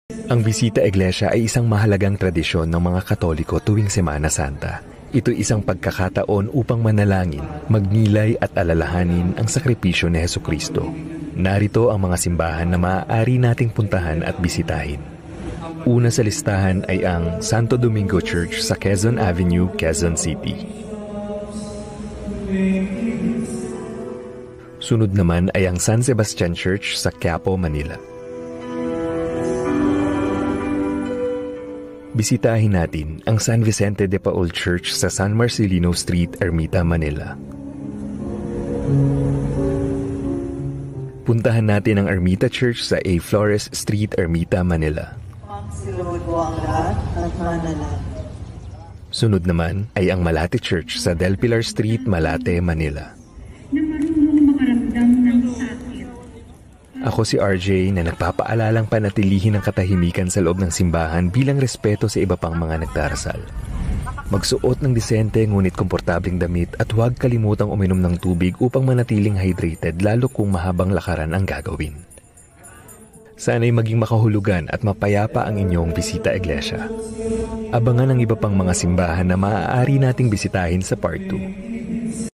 Ang bisita iglesia ay isang mahalagang tradisyon ng mga Katoliko tuwing Semana Santa. Ito'y isang pagkakataon upang manalangin, magnilay at alalahanin ang sakripisyo ni Hesukristo. Narito ang mga simbahan na maaari nating puntahan at bisitahin. Una sa listahan ay ang Santo Domingo Church sa Quezon Avenue, Quezon City. Sunod naman ay ang San Sebastian Church sa Quiapo, Manila. Bisitahin natin ang San Vicente de Paul Church sa San Marcelino Street, Ermita, Manila. Puntahan natin ang Ermita Church sa A. Flores Street, Ermita, Manila. Sunod naman ay ang Malate Church sa Del Pilar Street, Malate, Manila. Ako si RJ na nagpapaalalang panatilihin ang katahimikan sa loob ng simbahan bilang respeto sa iba pang mga nagdarasal. Magsuot ng disente ngunit komportabling damit at huwag kalimutang uminom ng tubig upang manatiling hydrated lalo kung mahabang lakaran ang gagawin. Sana'y maging makahulugan at mapayapa ang inyong bisita iglesia. Abangan ang iba pang mga simbahan na maaari nating bisitahin sa Part 2.